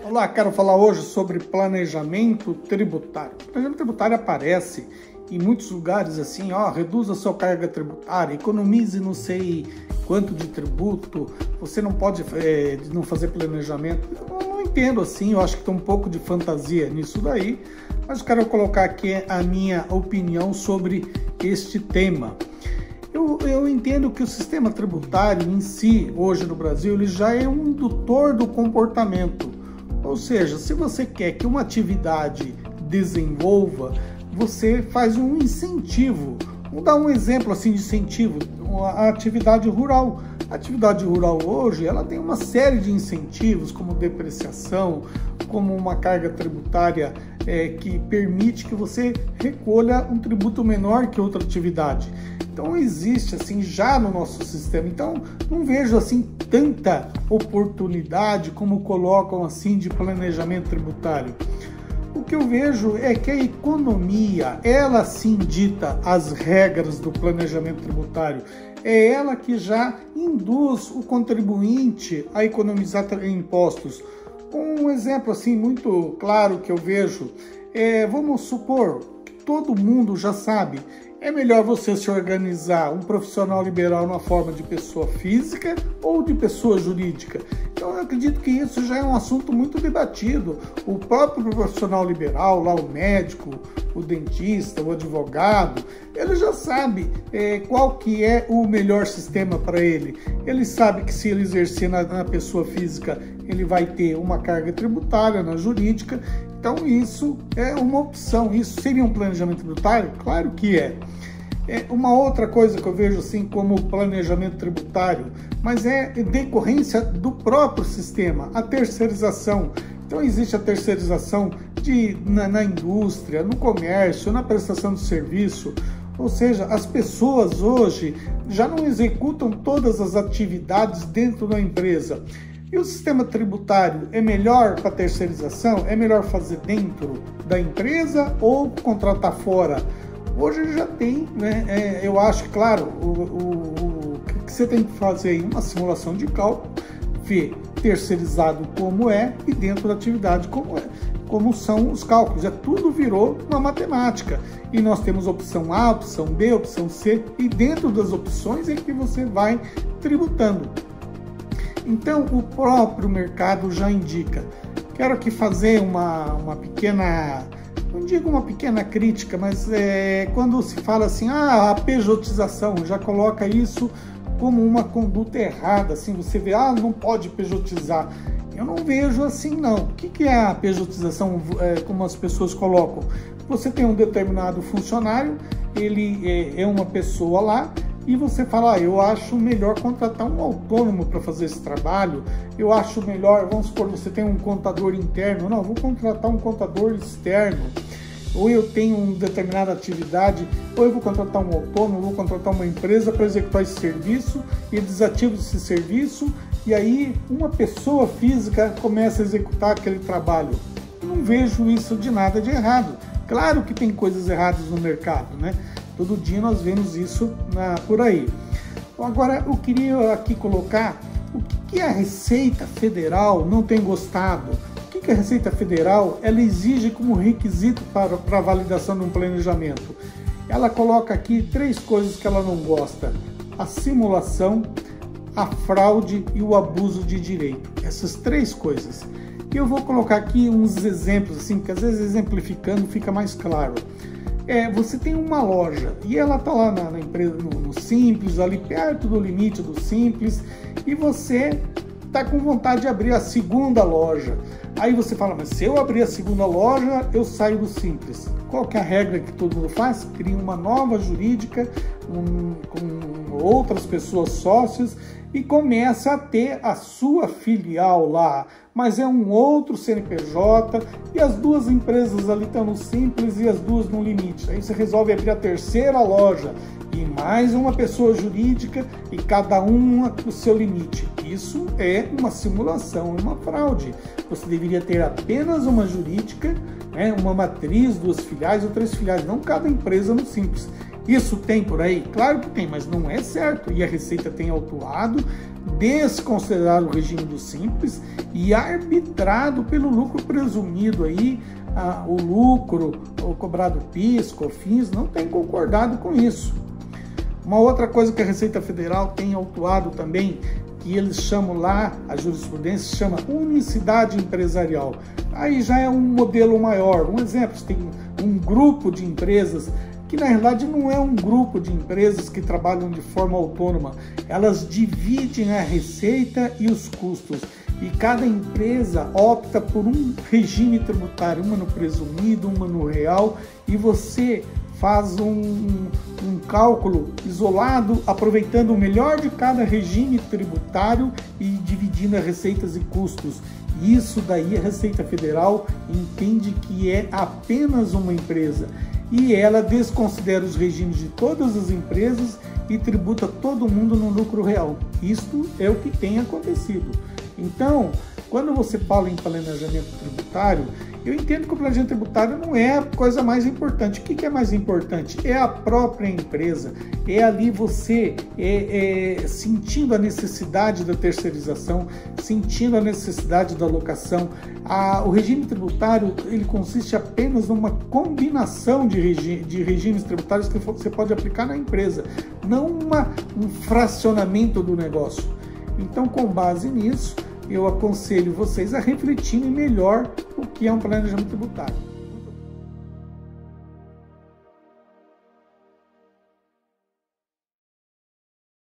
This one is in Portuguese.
Olá, quero falar hoje sobre planejamento tributário. O planejamento tributário aparece em muitos lugares assim, reduza sua carga tributária, economize não sei quanto de tributo, você não pode não fazer planejamento. Eu não entendo assim, eu acho que tem um pouco de fantasia nisso daí, mas quero colocar aqui a minha opinião sobre este tema. Eu entendo que o sistema tributário em si, hoje no Brasil, ele já é um indutor do comportamento. Ou seja, se você quer que uma atividade desenvolva, você faz um incentivo. Vou dar um exemplo assim de incentivo, a atividade rural. A atividade rural hoje, ela tem uma série de incentivos, como depreciação, como uma carga tributária que permite que você recolha um tributo menor que outra atividade. Então existe assim já no nosso sistema. Então não vejo assim tanta oportunidade como colocam assim de planejamento tributário. O que eu vejo é que a economia, ela sim dita as regras do planejamento tributário. É ela que já induz o contribuinte a economizar impostos. Um exemplo assim muito claro que eu vejo vamos supor que todo mundo já sabe, é melhor você se organizar um profissional liberal na forma de pessoa física ou de pessoa jurídica. Então eu acredito que isso já é um assunto muito debatido. O próprio profissional liberal, lá o médico, o dentista, o advogado, ele já sabe qual que é o melhor sistema para ele. Ele sabe que se ele exercer na pessoa física, ele vai ter uma carga tributária na jurídica. Então isso é uma opção. Isso seria um planejamento tributário? Claro que é. Uma outra coisa que eu vejo assim como planejamento tributário, mas é decorrência do próprio sistema, a terceirização. Então existe a terceirização na indústria, no comércio, na prestação de serviço. Ou seja, as pessoas hoje já não executam todas as atividades dentro da empresa. E o sistema tributário é melhor para terceirização? É melhor fazer dentro da empresa ou contratar fora? Hoje já tem, né? Eu acho que, claro, o que você tem que fazer aí? Uma simulação de cálculo, ver terceirizado como é e dentro da atividade como são os cálculos. Tudo virou uma matemática. E nós temos opção A, opção B, opção C, e dentro das opções é que você vai tributando. Então, o próprio mercado já indica. Quero aqui fazer uma pequena, não digo uma pequena crítica, mas quando se fala assim, a pejotização, já coloca isso como uma conduta errada, assim, você vê, não pode pejotizar. Eu não vejo assim, não. O que é a pejotização, como as pessoas colocam? Você tem um determinado funcionário, ele é uma pessoa lá, e você fala, eu acho melhor contratar um autônomo para fazer esse trabalho, eu acho melhor, vamos supor, você tem um contador interno, não, vou contratar um contador externo, ou eu tenho uma determinada atividade, ou eu vou contratar um autônomo, vou contratar uma empresa para executar esse serviço, e desativo esse serviço, e aí uma pessoa física começa a executar aquele trabalho. Eu não vejo isso de nada de errado. Claro que tem coisas erradas no mercado, né? Todo dia nós vemos isso por aí. Agora, eu queria aqui colocar o que a Receita Federal não tem gostado. O que a Receita Federal ela exige como requisito para a validação de um planejamento? Ela coloca aqui 3 coisas que ela não gosta: a simulação, a fraude e o abuso de direito. Essas 3 coisas. E eu vou colocar aqui uns exemplos, assim, que às vezes exemplificando fica mais claro. Você tem uma loja e ela está lá na empresa, no Simples, ali perto do limite do Simples, e você está com vontade de abrir a segunda loja. Aí você fala, mas se eu abrir a segunda loja, eu saio do Simples. Qual que é a regra que todo mundo faz? Cria uma nova jurídica com outras pessoas sócios e começa a ter a sua filial lá, mas é um outro CNPJ e as 2 empresas ali estão no Simples e as 2 no limite. Aí você resolve abrir a terceira loja e mais uma pessoa jurídica e cada uma com o seu limite. Isso é uma simulação, é uma fraude. Você deveria ter apenas uma jurídica, uma matriz, 2 filiais ou 3 filiais, não cada empresa no Simples. Isso tem por aí? Claro que tem, mas não é certo. E a Receita tem autuado, desconsiderado o regime do Simples e arbitrado pelo lucro presumido aí, o lucro, o cobrado PIS, COFINS, não tem concordado com isso. Uma outra coisa que a Receita Federal tem autuado também, que eles chamam lá, a jurisprudência chama unicidade empresarial. Aí já é um modelo maior. Um exemplo, você tem um grupo de empresas que na realidade não é um grupo de empresas que trabalham de forma autônoma. Elas dividem a receita e os custos. E cada empresa opta por um regime tributário, uma no presumido, uma no real, e você faz um cálculo isolado, aproveitando o melhor de cada regime tributário e dividindo as receitas e custos. Isso daí a Receita Federal entende que é apenas uma empresa e ela desconsidera os regimes de todas as empresas e tributa todo mundo no lucro real. Isto é o que tem acontecido. Então, quando você fala em planejamento tributário, eu entendo que o planejamento tributário não é a coisa mais importante. O que é mais importante? É a própria empresa, é ali você sentindo a necessidade da terceirização, sentindo a necessidade da alocação. O regime tributário, ele consiste apenas numa combinação de regimes tributários que você pode aplicar na empresa, não um fracionamento do negócio. Então, com base nisso, eu aconselho vocês a refletirem melhor o que é um planejamento tributário.